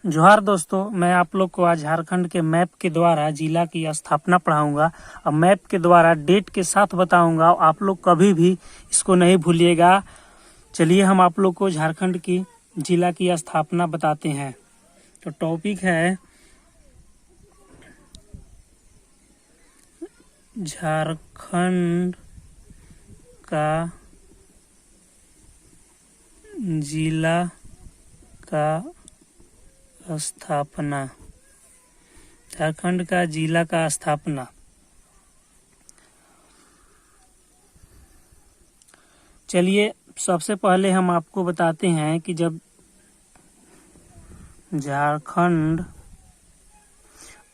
जोहार दोस्तों, मैं आप लोग को आज झारखंड के मैप के द्वारा जिला की स्थापना पढ़ाऊंगा और मैप के द्वारा डेट के साथ बताऊंगा। आप लोग कभी भी इसको नहीं भूलिएगा। चलिए हम आप लोग को झारखंड की जिला की स्थापना बताते हैं। तो टॉपिक है झारखंड का जिला का स्थापना। झारखंड का जिला का स्थापना। चलिए सबसे पहले हम आपको बताते हैं कि जब झारखंड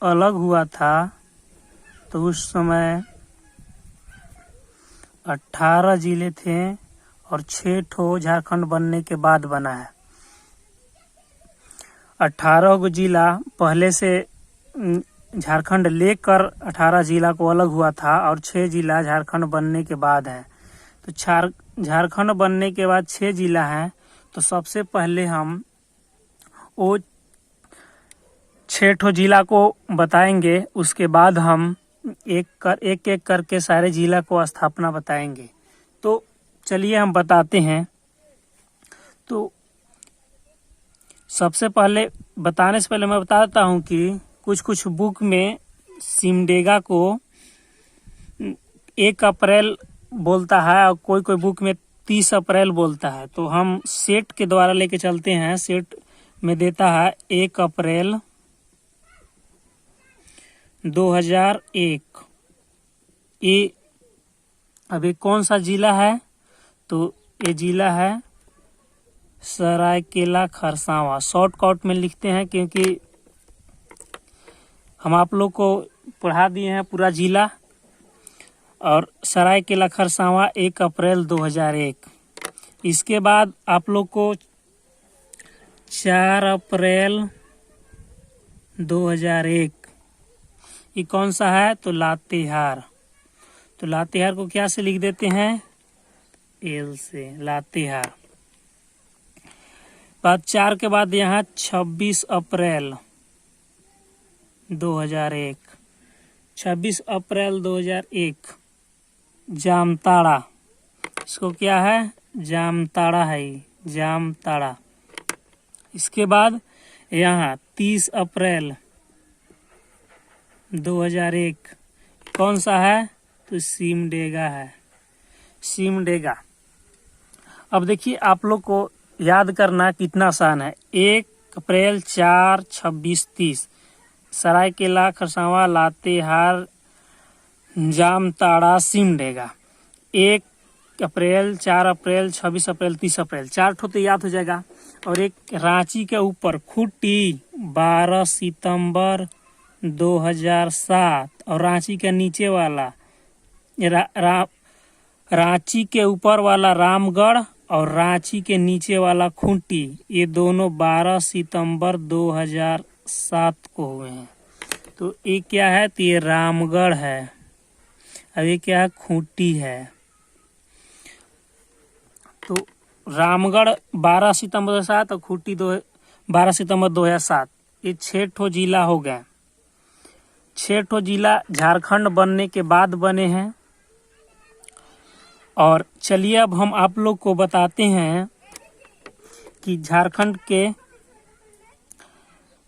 अलग हुआ था तो उस समय 18 जिले थे और 6 ठो झारखंड बनने के बाद बना है। 18 गो जिला पहले से झारखंड लेकर 18 जिला को अलग हुआ था और 6 जिला झारखंड बनने के बाद है। तो झारखंड बनने के बाद 6 जिला हैं। तो सबसे पहले हम वो 6 ठो जिला को बताएंगे, उसके बाद हम एक एक करके सारे जिला को स्थापना बताएंगे। तो चलिए हम बताते हैं। तो सबसे पहले बताने से पहले मैं बता देता हूँ कि कुछ बुक में सिमडेगा को 1 अप्रैल बोलता है और कोई बुक में 30 अप्रैल बोलता है। तो हम सेट के द्वारा लेके चलते हैं। सेट में देता है 1 अप्रैल 2001। ये अभी कौन सा जिला है? तो ये जिला है सरायकेला खरसावां। शॉर्टकट में लिखते हैं क्योंकि हम आप लोग को पढ़ा दिए हैं पूरा जिला। और सरायकेला खरसावां 1 अप्रैल 2001। इसके बाद आप लोग को 4 अप्रैल 2001 ये कौन सा है? तो लातेहार। तो लातेहार को क्या से लिख देते हैं? एल से, लातेहार। बाद 4 के बाद यहाँ 26 अप्रैल 2001। 26 अप्रैल 2001 जामताड़ा। इसको क्या है? जामताड़ा है, जामताड़ा। इसके बाद यहाँ 30 अप्रैल 2001 कौन सा है? तो सिमडेगा है, सिमडेगा। अब देखिए आप लोग को याद करना कितना आसान है। 1 अप्रैल 4 26 30 सरायकेला खरसावां लातेहार जामताड़ा सिमडेगा। 1 अप्रैल 4 अप्रैल 26 अप्रैल 30 अप्रैल 4 ठो तो याद हो जाएगा। और एक रांची के ऊपर खूंटी 12 सितंबर 2007। और रांची के नीचे वाला रांची के ऊपर वाला रामगढ़ और रांची के नीचे वाला खूंटी, ये दोनों 12 सितंबर 2007 को हुए हैं। तो ये क्या है? तो ये रामगढ़ है। अब ये क्या है? खूंटी है। तो रामगढ़ 12 सितंबर 2007 और खूंटी 12 सितंबर 2007। ये 6 ठो जिला हो गए। 6 ठो जिला झारखंड बनने के बाद बने हैं। और चलिए अब हम आप लोग को बताते हैं कि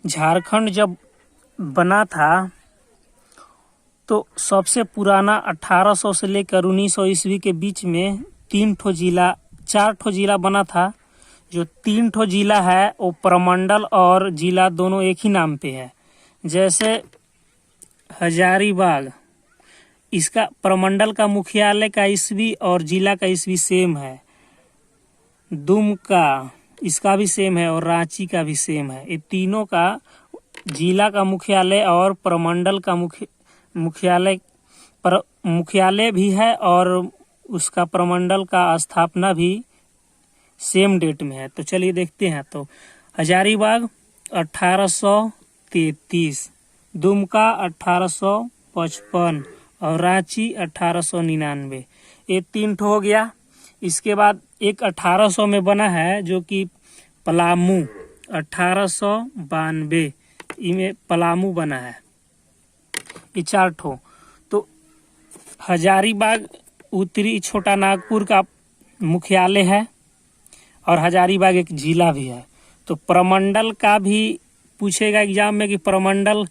झारखंड जब बना था तो सबसे पुराना 1800 से लेकर 1900 ईस्वी के बीच में 4 ठो जिला बना था। जो 3 ठो जिला है वो प्रमंडल और जिला दोनों एक ही नाम पे है। जैसे हजारीबाग, इसका प्रमंडल का मुख्यालय का ईस्वी और जिला का ईस्वी सेम है। दुमका, इसका भी सेम है और रांची का भी सेम है। ये तीनों का जिला का मुख्यालय और प्रमंडल का मुख्यालय भी है और उसका प्रमंडल का स्थापना भी सेम डेट में है। तो चलिए देखते हैं। तो हजारीबाग 1833, दुमका 1855 और रांची 1899। ये 3 ठो हो गया। इसके बाद एक 1800 में बना है जो कि पलामू, 1892 इमें पलामू बना है। ये 4 ठो। तो हजारीबाग उत्तरी छोटा नागपुर का मुख्यालय है और हजारीबाग एक जिला भी है। तो प्रमंडल का भी पूछेगा एग्जाम में कि प्रमंडल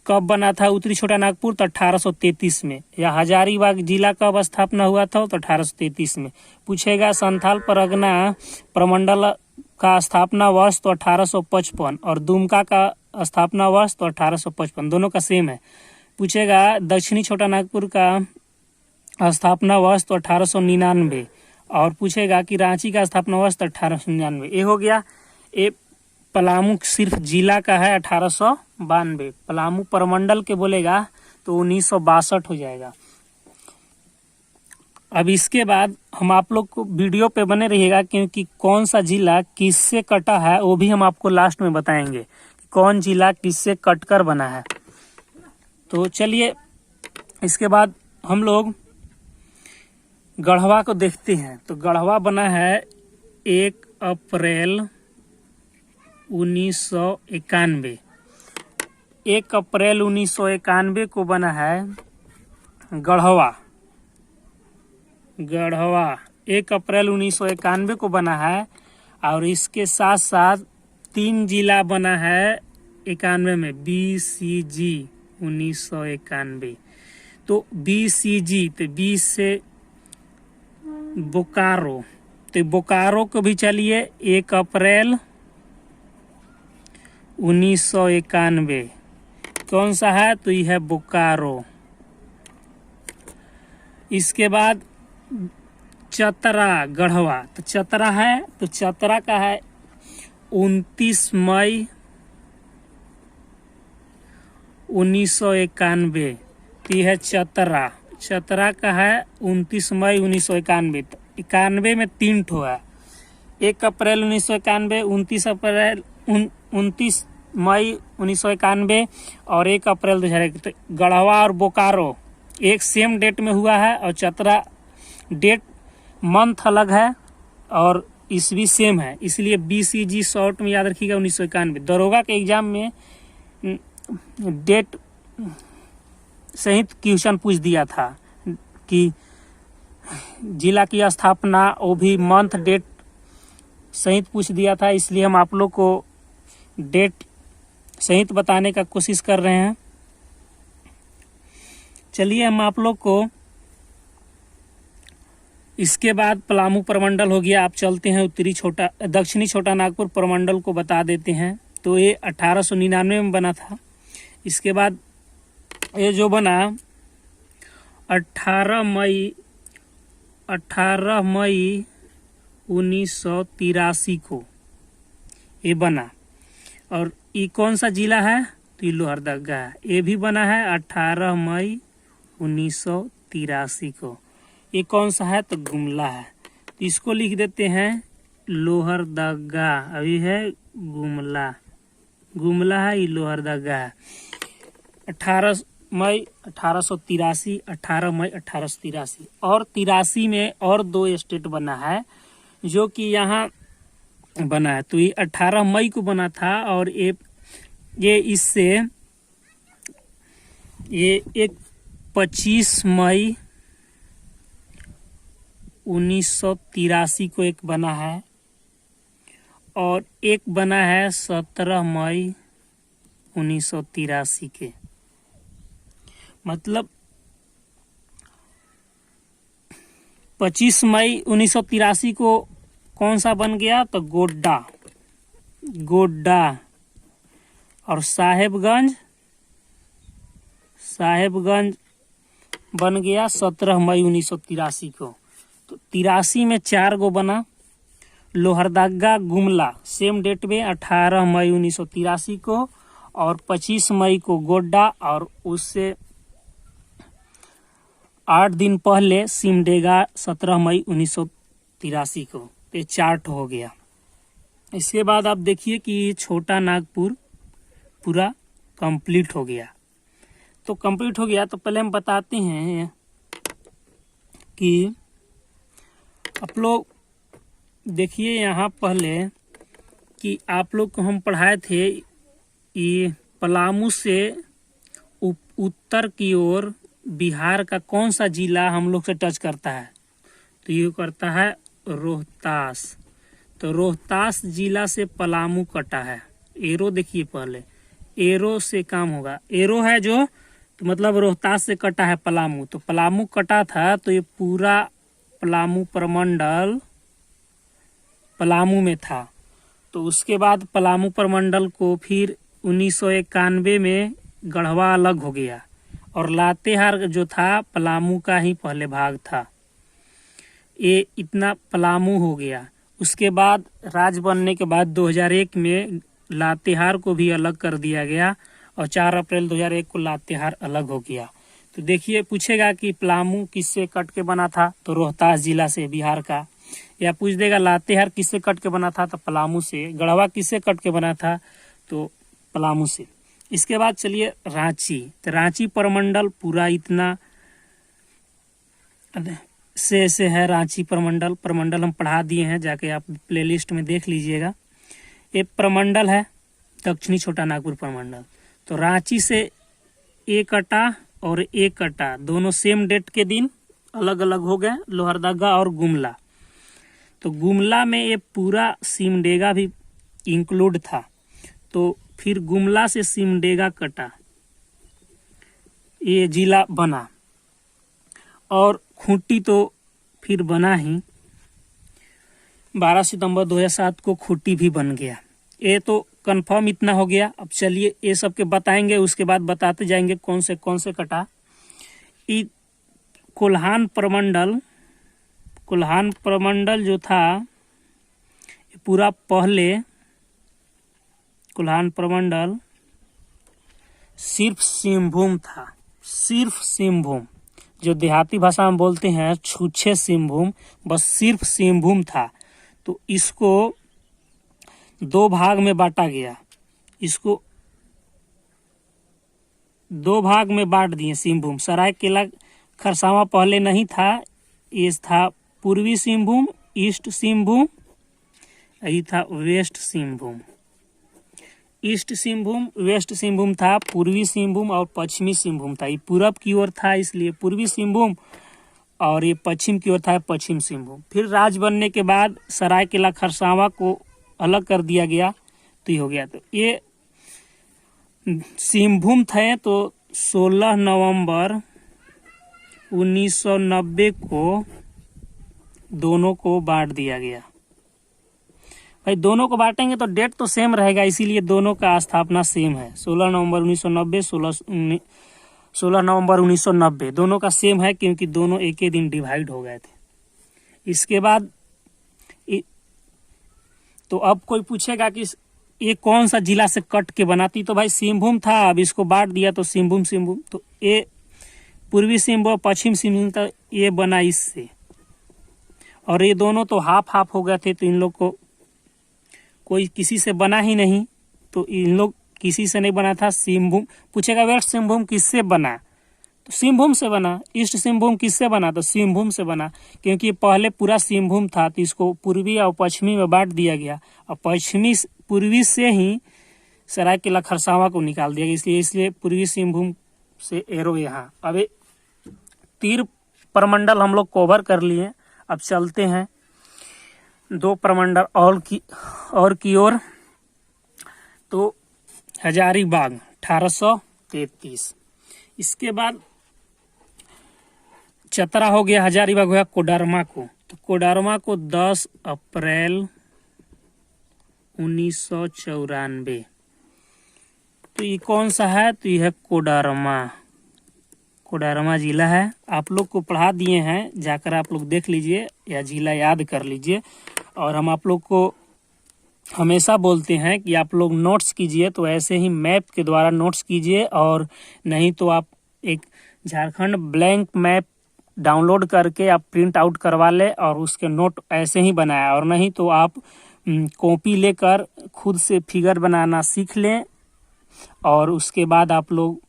कब बना था उत्तरी छोटा नागपुर, तो 1833 में। या हजारीबाग जिला कब स्थापना हुआ था, तो 1833 में पूछेगा। संथाल परगना प्रमंडल का स्थापना वर्ष तो 1855 और दुमका का स्थापना वर्ष तो 1855, दोनों का सेम है। पूछेगा दक्षिणी छोटा नागपुर का स्थापना वर्ष तो 1899 और पूछेगा कि रांची का स्थापना वर्ष तो 1899। ये हो गया। ये पलामू सिर्फ जिला का है 1892। पलामू प्रमंडल के बोलेगा तो 1962 हो जाएगा। अब इसके बाद हम आप लोग को वीडियो पे बने रहिएगा, क्योंकि कौन सा जिला किससे कटा है वो भी हम आपको लास्ट में बताएंगे। कौन जिला किससे कटकर बना है। तो चलिए इसके बाद हम लोग गढ़वा को देखते हैं। तो गढ़वा बना है 1 अप्रैल 1991। 1 अप्रैल 1991 को बना है गढ़वा। 1 अप्रैल 1991 को बना है। और इसके साथ साथ 3 जिला बना है 91 में, BCG 1991। तो BCG तो 20 से बोकारो, तो बोकारो को भी चलिए 1 अप्रैल 1991 कौन सा है, तो यह है बोकारो। इसके बाद चतरा गढ़वा, तो चतरा है, तो चतरा का है 29 मई 1991। तो यह है चतरा। चतरा का है 29 मई 1991। तो 91 में 3 ठो है, 1 अप्रैल 1991, 29 मई 1991 और 1 अप्रैल 2001। तो गढ़वा और बोकारो एक सेम डेट में हुआ है और चतरा डेट मंथ अलग है और ईस्वी सेम है, इसलिए BCG शॉर्ट में याद रखिएगा 1991। दरोगा के एग्जाम में डेट सहित क्वेश्चन पूछ दिया था कि जिला की स्थापना, वो भी मंथ डेट सहित पूछ दिया था, इसलिए हम आप लोग को डेट सहित बताने का कोशिश कर रहे हैं। चलिए हम आप लोग को इसके बाद पलामू प्रमंडल हो गया। आप चलते हैं दक्षिणी छोटा नागपुर प्रमंडल को बता देते हैं। तो ये 1899 में बना था। इसके बाद ये जो बना 18 मई 1983 को ये बना। और ये कौन सा जिला है, तो ये लोहरदगा है। ये भी बना है 18 मई 1983 को। ये कौन सा है, तो गुमला है। तो इसको लिख देते हैं लोहरदगा। अभी है गुमला, गुमला है, ये लोहरदगा है। 18 मई 1883, 18 मई 1883। और 83 में और 2 स्टेट बना है जो कि यहाँ बना है। तो ये 18 मई को बना था और ये इससे ये एक 25 मई 1983 को एक बना है और एक बना है 17 मई 1983 के। मतलब 25 मई 1983 को कौन सा बन गया, तो गोड्डा। और साहेबगंज बन गया 17 मई 1983 को। तो 83 में 4 गो बना। लोहरदगा गुमला सेम डेट में 18 मई 1983 को और 25 मई को गोड्डा और उससे 8 दिन पहले सिमडेगा 17 मई 1983 को। तो 4 हो गया। इसके बाद आप देखिए कि छोटा नागपुर पूरा कंप्लीट हो गया। तो कंप्लीट हो गया तो पहले हम बताते हैं कि आप लोग देखिए यहाँ पहले कि आप लोग को हम पढ़ाए थे ये पलामू से उत्तर की ओर बिहार का कौन सा जिला हम लोग से टच करता है, तो ये करता है रोहतास। तो रोहतास जिला से पलामू कटा है। एरो देखिए, पहले एरो से काम होगा, एरो है जो, तो मतलब रोहतास से कटा है पलामू। तो पलामू कटा था तो ये पूरा पलामू प्रमंडल पलामू में था। तो उसके बाद पलामू प्रमंडल को फिर 1991 में गढ़वा अलग हो गया और लातेहार जो था पलामू का ही पहले भाग था। ये इतना पलामू हो गया। उसके बाद राज्य बनने के बाद 2001 में लातेहार को भी अलग कर दिया गया और 4 अप्रैल 2001 को लातेहार अलग हो गया। तो देखिए, पूछेगा कि पलामू किससे कट के बना था, तो रोहतास जिला से, बिहार का। या पूछ देगा लातेहार किससे कट के बना था, तो पलामू से। गढ़वा किससे कट के बना था, तो पलामू से। इसके बाद चलिए रांची। तो रांची प्रमंडल पूरा इतना से है। रांची प्रमंडल हम पढ़ा दिए हैं, जाके आप प्लेलिस्ट में देख लीजिएगा। ये प्रमंडल है दक्षिणी छोटा नागपुर प्रमंडल। तो रांची से एक कटा और एक कटा, दोनों सेम डेट के दिन अलग अलग हो गए, लोहरदगा और गुमला। तो गुमला में ये पूरा सिमडेगा भी इंक्लूड था। तो फिर गुमला से सिमडेगा कटा, ये जिला बना। और खूंटी तो फिर बना ही, 12 सितंबर 2007 को खूंटी भी बन गया। ये तो कंफर्म इतना हो गया। अब चलिए ये सब के बताएंगे, उसके बाद बताते जाएंगे कौन से कटा। कोल्हान प्रमंडल जो था, पूरा पहले कोल्हान प्रमंडल सिर्फ सिंहभूम था, सिर्फ सिंहभूम, जो देहाती भाषा में बोलते हैं छूछे सिंहभूम, बस सिर्फ सिंहभूम था। तो इसको 2 भाग में बांटा गया, इसको 2 भाग में बांट दिए सिंहभूम। सरायकेला खरसावां पहले नहीं था, ये था पूर्वी सिंहभूम, ईस्ट सिंहभूम, यही था west Singhbhum. East Singhbhum, west Singhbhum था, पूर्वी सिंहभूम और पश्चिमी सिंहभूम था। ये पूरब की ओर था इसलिए पूर्वी सिंहभूम, और ये पश्चिम की ओर था पश्चिम सिंहभूम। फिर राज्य बनने के बाद सरायकेला खरसावां को अलग कर दिया गया, तो ये हो गया। तो ये सिंहभूम थे। तो 16 नवंबर 1990 को दोनों को बांट दिया गया। भाई दोनों को बांटेंगे तो डेट तो सेम रहेगा, इसीलिए दोनों का स्थापना सेम है। 16 नवंबर 1990, 16 नवंबर 1990 दोनों का सेम है, क्योंकि दोनों एक ही दिन डिवाइड हो गए थे। इसके बाद तो अब कोई पूछेगा कि ये कौन सा जिला से कट के बनाती, तो भाई सिंहभूम था, अब इसको बांट दिया तो सिंहभूम। तो ये पूर्वी सिंहभूम पश्चिम सिंहभूम, तो ये बना इससे। और ये दोनों तो हाफ हाफ हो गए थे, तो इन लोग को कोई किसी से बना ही नहीं, तो इन लोग किसी से नहीं बना था। सिंहभूम पूछेगा वेस्ट सिंहभूम किससे बना, तो सिंहभूम से बना। ईस्ट सिंहभूम किससे बना, तो सिंहभूम से बना, क्योंकि पहले पूरा सिंहभूम था, तो इसको पूर्वी और पश्चिमी में बांट दिया गया, और पूर्वी से ही सरायकेला खरसावां को निकाल दिया गया, इसलिए पूर्वी सिंहभूम से एरो यहाँ। अब 3 प्रमंडल हम लोग कवर कर लिए। अब चलते हैं 2 प्रमंडल और की ओर। तो हजारीबाग 1833, इसके बाद चतरा हो गया, हजारीबाग हो गया कोडरमा को। तो कोडरमा को 10 अप्रैल 1994। तो ये कौन सा है, तो ये है कोडरमा जिला है। आप लोग को पढ़ा दिए हैं, जाकर आप लोग देख लीजिए या जिला याद कर लीजिए। और हम आप लोग को हमेशा बोलते हैं कि आप लोग नोट्स कीजिए, तो ऐसे ही मैप के द्वारा नोट्स कीजिए, और नहीं तो आप एक झारखंड ब्लैंक मैप डाउनलोड करके आप प्रिंट आउट करवा ले और उसके नोट ऐसे ही बनाए। और नहीं तो आप कॉपी लेकर खुद से फिगर बनाना सीख लें, और उसके बाद आप लोग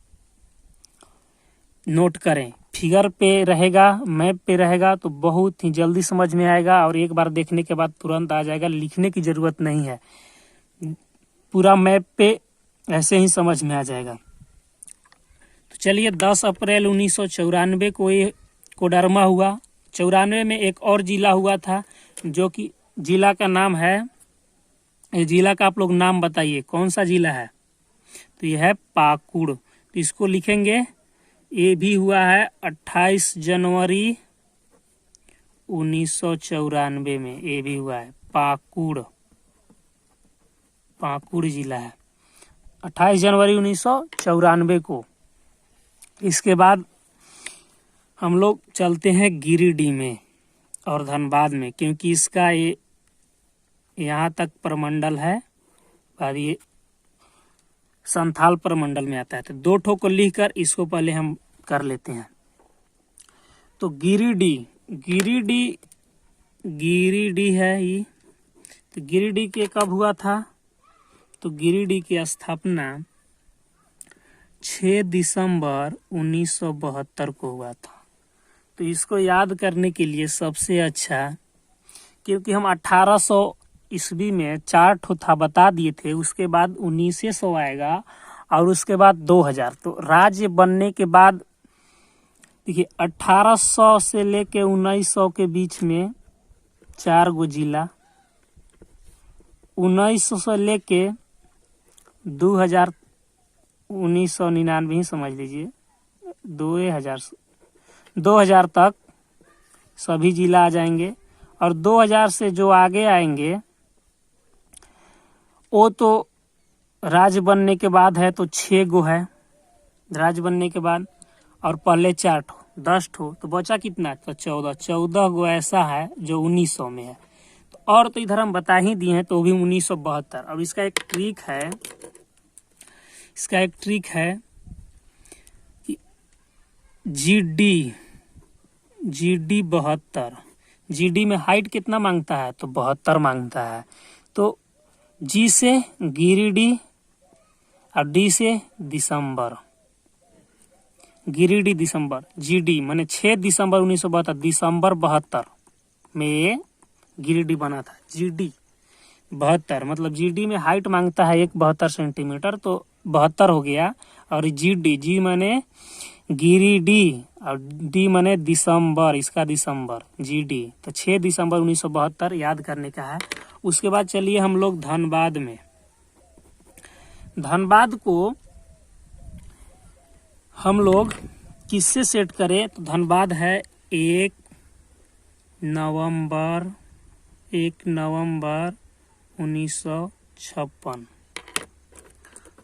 नोट करें। फिगर पे रहेगा, मैप पे रहेगा, तो बहुत ही जल्दी समझ में आएगा, और एक बार देखने के बाद तुरंत आ जाएगा, लिखने की जरूरत नहीं है। पूरा मैप पे ऐसे ही समझ में आ जाएगा। तो चलिए 10 अप्रैल 1994 को ये कोडरमा हुआ। 94 में एक और जिला हुआ था, जो कि जिला का नाम है, ये जिला का आप लोग नाम बताइए कौन सा जिला है। तो ये है पाकुड़। तो इसको लिखेंगे, ये भी हुआ है 28 जनवरी 1994 में, ये भी हुआ है पाकुड़, पाकुड़ जिला है 28 जनवरी 1994 को। इसके बाद हम लोग चलते हैं गिरिडीह में और धनबाद में, क्योंकि इसका ये यहाँ तक प्रमंडल है और ये संथाल प्रमंडल में आता है। तो 2 ठो को लिखकर इसको पहले हम कर लेते हैं। तो गिरिडीह, गिरिडीह है ये। तो गिरिडीह के कब हुआ था? तो गिरिडीह की स्थापना 6 दिसंबर 1972 को हुआ था। तो इसको याद करने के लिए सबसे अच्छा, क्योंकि हम 1800 ईस्वी में 4 ठो था बता दिए थे, उसके बाद 1900 आएगा और उसके बाद 2000। तो राज्य बनने के बाद देखिए 1800 से लेके 1900 के बीच में 4 गो जिला, 1900 से लेके 2000, 1999 ही समझ लीजिए, 2000 तक सभी जिला आ जाएंगे। और 2000 से जो आगे आएंगे वो तो राज्य बनने के बाद है, तो 6 गो है राज्य बनने के बाद, और पहले 4 ठो, 10 ठो, तो बचा कितना? तो 14 गो ऐसा है जो 1900 में है। तो और तो इधर हम बता ही दिए हैं, तो वो भी 1972। अब इसका एक ट्रिक है, कि GD 72, GD में हाइट कितना मांगता है? तो 72 मांगता है। तो G से गिरिडीह और D से दिसंबर, गिरिडीह दिसंबर, GD माने 6 दिसंबर 1972, दिसंबर 72 में ये गिरिडीह बना था। GD 72 मतलब GD में हाइट मांगता है 172 सेंटीमीटर, तो 72 हो गया। और G माने गिरिडीह और D माने दिसंबर, इसका दिसंबर, GD। तो 6 दिसंबर 1972 याद करने का है। उसके बाद चलिए हम लोग धनबाद में। धनबाद को हम लोग किससे सेट करें? तो धनबाद है 1 नवंबर 1956।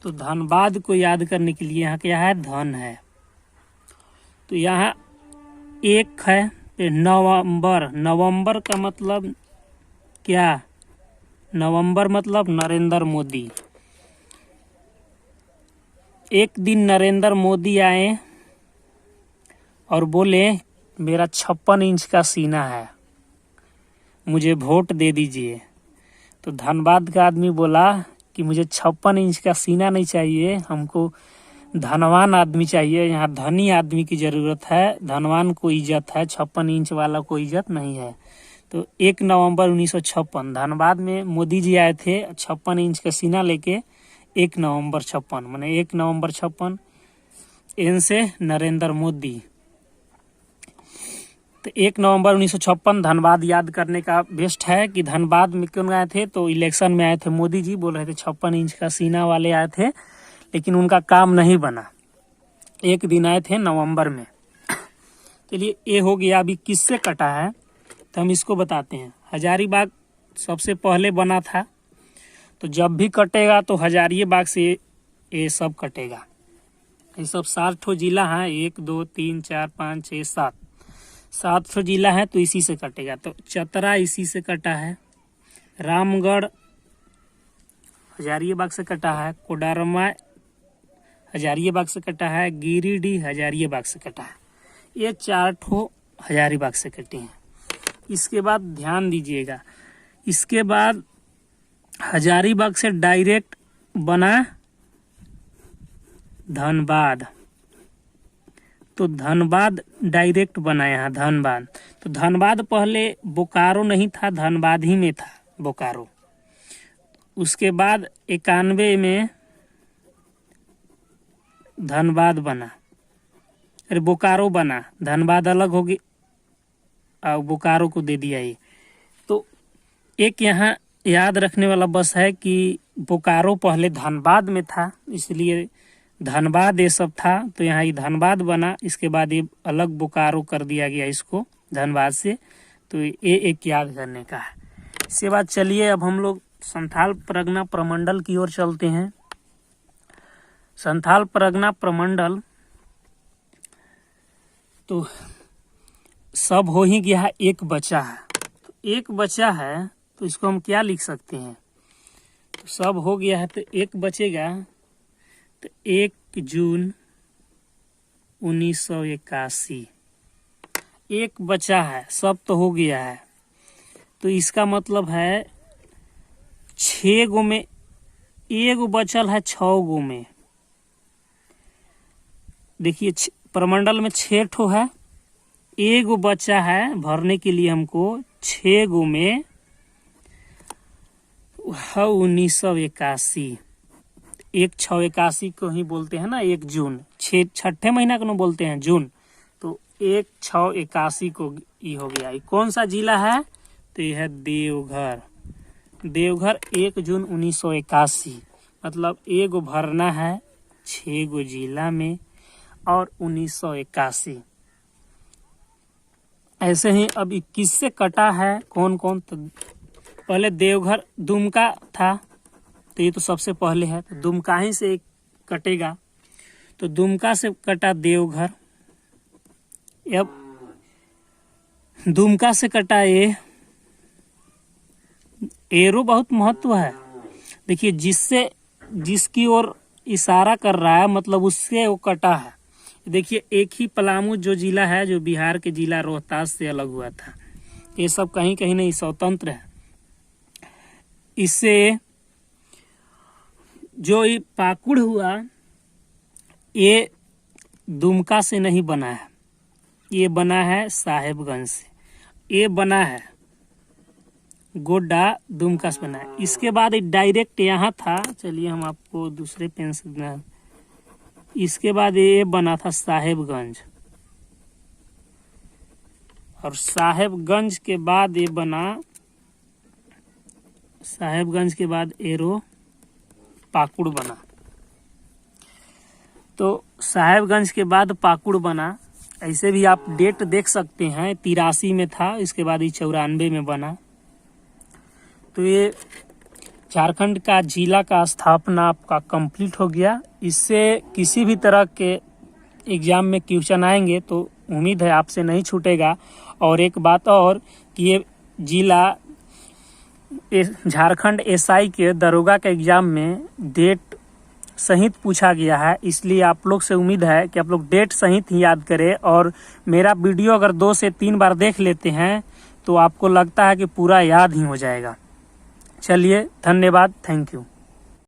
तो धनबाद को याद करने के लिए यहाँ क्या है? धन है। तो यहाँ 1 है, नवंबर का मतलब क्या? नवंबर मतलब नरेंद्र मोदी। एक दिन नरेंद्र मोदी आए और बोले मेरा 56 इंच का सीना है, मुझे वोट दे दीजिए। तो धनबाद का आदमी बोला कि मुझे 56 इंच का सीना नहीं चाहिए, हमको धनवान आदमी चाहिए, यहाँ धनी आदमी की जरूरत है, धनवान को इज्जत है, 56 इंच वाला को इज्जत नहीं है। तो 1 नवंबर 1956 धनबाद में मोदी जी आए थे 56 इंच का सीना लेके। 1 नवंबर 56 माने 1 नवंबर 56, एन से नरेंद्र मोदी। तो 1 नवंबर 1956 धनबाद याद करने का बेस्ट है कि धनबाद में क्यों आए थे? तो इलेक्शन में आए थे मोदी जी, बोल रहे थे 56 इंच का सीना वाले आए थे, लेकिन उनका काम नहीं बना। एक दिन आए थे नवंबर में। चलिए ये हो गया। अभी किससे कटा है तो हम इसको बताते हैं। हजारीबाग सबसे पहले बना था, तो जब भी कटेगा तो हजारीबाग से ये सब कटेगा। ये सब 7 ठो जिला है, 1 2 3 4 5 6 7 ठो जिला है, तो इसी से कटेगा। तो चतरा इसी से कटा है, रामगढ़ हजारीबाग से कटा है, कोडरमा हजारीबाग से कटा है, गिरिडीह हजारीबाग से कटा है। ये 4 ठो हजारीबाग से कटे हैं। इसके बाद ध्यान दीजिएगा, इसके बाद हजारीबाग से डायरेक्ट बना धनबाद। तो धनबाद डायरेक्ट बना यहाँ धनबाद। तो धनबाद पहले बोकारो नहीं था, धनबाद ही में था बोकारो। उसके बाद 91 में धनबाद बना, अरे बोकारो बना, धनबाद अलग हो गई और बोकारो को दे दिया ये। तो एक यहाँ याद रखने वाला बस है कि बोकारो पहले धनबाद में था, इसलिए धनबाद ये सब था, तो यहाँ ये धनबाद बना, इसके बाद ये अलग बोकारो कर दिया गया इसको धनबाद से। तो ये एक याद करने का है। इसके बाद चलिए अब हम लोग संथाल परगना प्रमंडल की ओर चलते हैं। संथाल परगना प्रमंडल तो सब हो ही गया है, एक बचा है। तो एक बचा है तो इसको हम क्या लिख सकते हैं, तो सब हो गया है तो एक बचेगा, तो 1 जून 1981 एक बचा है, सब तो हो गया है। तो इसका मतलब है 6 गो में एगो बचल है, 6 गो में देखिए प्रमंडल में 6 ठो है, एगो बचा है भरने के लिए हमको, 6 गो में 1981। 1/6/81 को ही बोलते हैं ना, 1 जून, छठे महीना को ना बोलते हैं जून, तो 1/6/81 को ये हो गया। ये कौन सा जिला है, तो ये है देवघर। देवघर 1 जून 1981, मतलब एगो भरना है 6 गो जिला में और 1981। ऐसे ही अब 21 से कटा है कौन कौन, तो पहले देवघर दुमका था, तो ये तो सबसे पहले है, तो दुमका ही से एक कटेगा, तो दुमका से कटा देवघर। अब दुमका से कटा ये एरो बहुत महत्व है, देखिए जिसकी ओर इशारा कर रहा है मतलब उससे वो कटा है। देखिए एक ही पलामू जो जिला है, जो बिहार के जिला रोहतास से अलग हुआ था, ये सब कहीं कहीं नहीं स्वतंत्र है। इससे जो ये पाकुड़ हुआ, ये दुमका से नहीं बना है, ये बना है साहेबगंज से, ये बना है गोड्डा दुमका से बना है। इसके बाद ये डायरेक्ट यहाँ था, चलिए हम आपको दूसरे पेन से बना, इसके बाद ये बना था साहेबगंज, और साहेबगंज के बाद ये बना, साहेबगंज के बाद एरो पाकुड़ बना। तो साहेबगंज के बाद पाकुड़ बना। ऐसे भी आप डेट देख सकते हैं, 83 में था, इसके बाद ये 94 में बना। तो ये झारखंड का जिला का स्थापना आपका कंप्लीट हो गया। इससे किसी भी तरह के एग्जाम में क्वेश्चन आएंगे तो उम्मीद है आपसे नहीं छूटेगा। और एक बात और कि ये जिला झारखंड एसआई के दरोगा के एग्जाम में डेट सहित पूछा गया है, इसलिए आप लोग से उम्मीद है कि आप लोग डेट सहित ही याद करें। और मेरा वीडियो अगर 2 से 3 बार देख लेते हैं तो आपको लगता है कि पूरा याद ही हो जाएगा। चलिए, धन्यवाद, थैंक यू।